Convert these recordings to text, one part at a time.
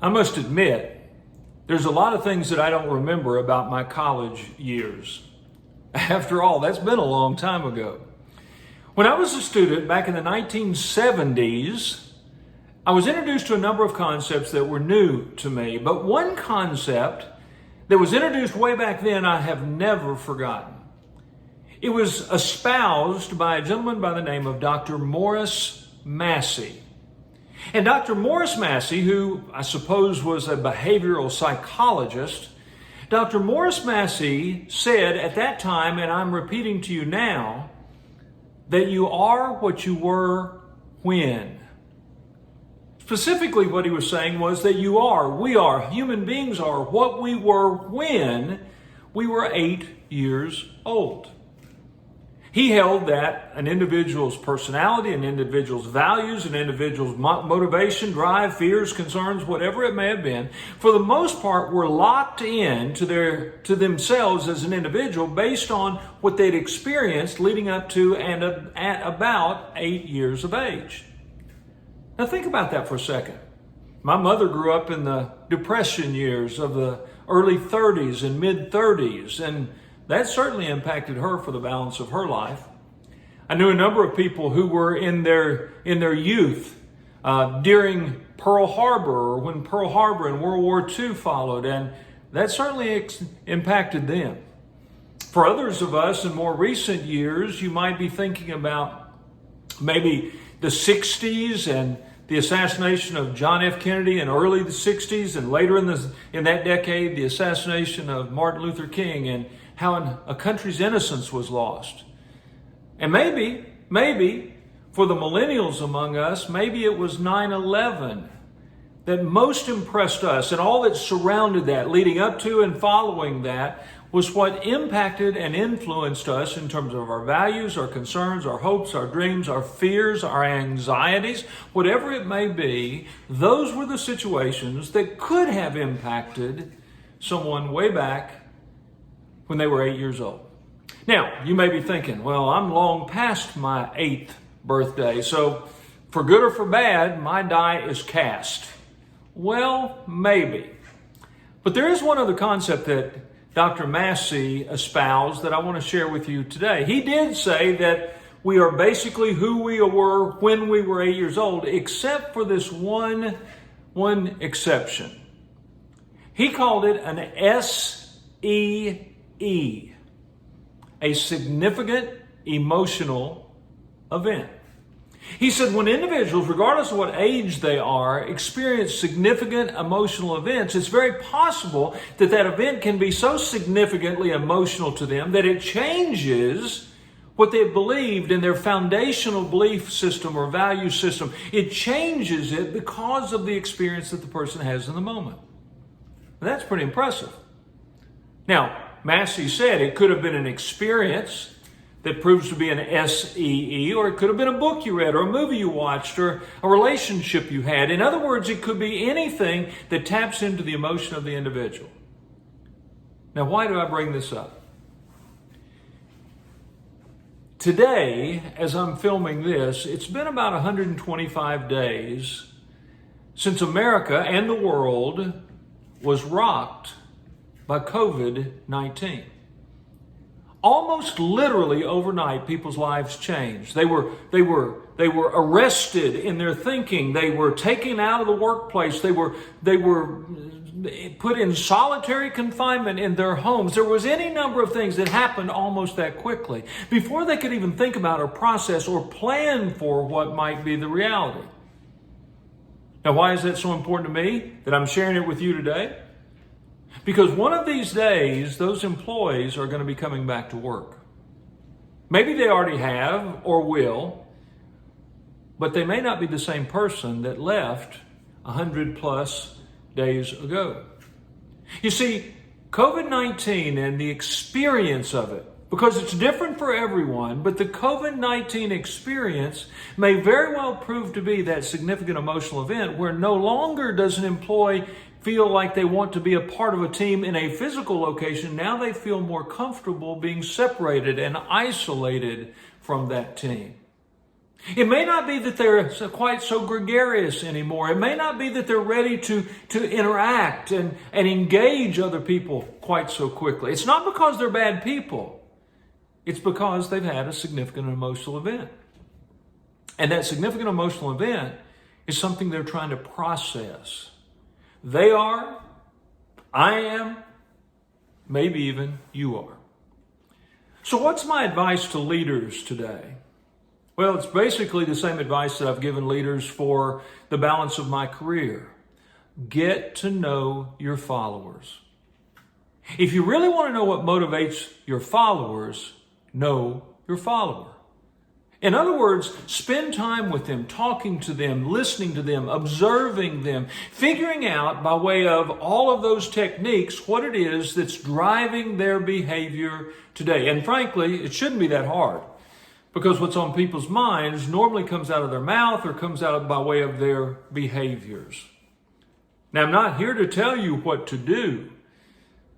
I must admit, there's a lot of things that I don't remember about my college years. After all, that's been a long time ago. When I was a student back in the 1970s, I was introduced to a number of concepts that were new to me, but one concept that was introduced way back then I have never forgotten. It was espoused by a gentleman by the name of Dr. Morris Massey. And Dr. Morris Massey, who I suppose was a behavioral psychologist, Dr. Morris Massey said at that time, and I'm repeating to you now, that you are what you were when. Specifically, what he was saying was that we are, human beings are what we were when we were 8 years old. He held that an individual's personality, an individual's values, an individual's motivation, drive, fears, concerns, whatever it may have been, for the most part were locked in to themselves as an individual based on what they'd experienced leading up to and at about 8 years of age. Now think about that for a second. My mother grew up in the Depression years of the early 30s and mid 30s, and that certainly impacted her for the balance of her life. I knew a number of people who were in their youth during Pearl Harbor, or when Pearl Harbor and World War II followed, and that certainly impacted them. For others of us in more recent years, you might be thinking about maybe the 60s and the assassination of John F. Kennedy in early the 60s, and later in that decade, the assassination of Martin Luther King, and how a country's innocence was lost. And maybe for the millennials among us, maybe it was 9/11 that most impressed us, and all that surrounded that, leading up to and following that, was what impacted and influenced us in terms of our values, our concerns, our hopes, our dreams, our fears, our anxieties, whatever it may be. Those were the situations that could have impacted someone way back when they were 8 years old. Now, you may be thinking, well, I'm long past my 8th birthday, so for good or for bad, my die is cast. Well, maybe. But there is one other concept that Dr. Massey espoused that I want to share with you today. He did say that we are basically who we were when we were 8 years old, except for this one exception. He called it an SEE, a significant emotional event. He said when individuals, regardless of what age they are, experience significant emotional events, it's very possible that that event can be so significantly emotional to them that it changes what they believed in their foundational belief system or value system. It changes it because of the experience that the person has in the moment. And that's pretty impressive. Now, Massey said it could have been an experience that proves to be an SEE, or it could have been a book you read, or a movie you watched, or a relationship you had. In other words, it could be anything that taps into the emotion of the individual. Now, why do I bring this up? Today, as I'm filming this, it's been about 125 days since America and the world was rocked by COVID-19. Almost literally overnight, people's lives changed. They were arrested in their thinking. They were taken out of the workplace. They were put in solitary confinement in their homes. There was any number of things that happened almost that quickly before they could even think about or process or plan for what might be the reality. Now, why is that so important to me that I'm sharing it with you today? Because one of these days, those employees are going to be coming back to work. Maybe they already have or will, but they may not be the same person that left 100 plus days ago. You see, COVID-19 and the experience of it, because it's different for everyone, but the COVID-19 experience may very well prove to be that significant emotional event where no longer does an employee feel like they want to be a part of a team in a physical location. Now they feel more comfortable being separated and isolated from that team. It may not be that they're quite so gregarious anymore. It may not be that they're ready to interact and engage other people quite so quickly. It's not because they're bad people. It's because they've had a significant emotional event. And that significant emotional event is something they're trying to process. They are, I am, maybe even you are. So what's my advice to leaders today? Well, it's basically the same advice that I've given leaders for the balance of my career. Get to know your followers. If you really want to know what motivates your followers, know your follower. In other words, spend time with them, talking to them, listening to them, observing them, figuring out by way of all of those techniques what it is that's driving their behavior today. And frankly, it shouldn't be that hard, because what's on people's minds normally comes out of their mouth or comes out by way of their behaviors. Now, I'm not here to tell you what to do,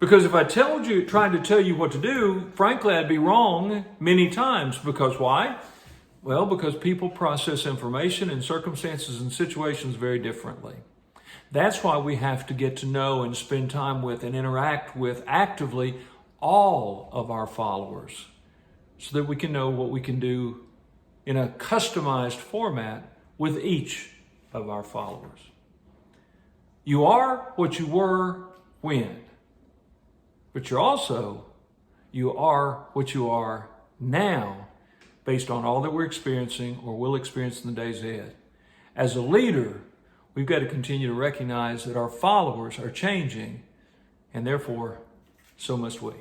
because if I tried to tell you what to do, frankly, I'd be wrong many times. Because why? Well, because people process information and circumstances and situations very differently. That's why we have to get to know and spend time with and interact with actively all of our followers, so that we can know what we can do in a customized format with each of our followers. You are what you were when, but you are what you are now, based on all that we're experiencing or will experience in the days ahead. As a leader, we've got to continue to recognize that our followers are changing, and therefore, so must we.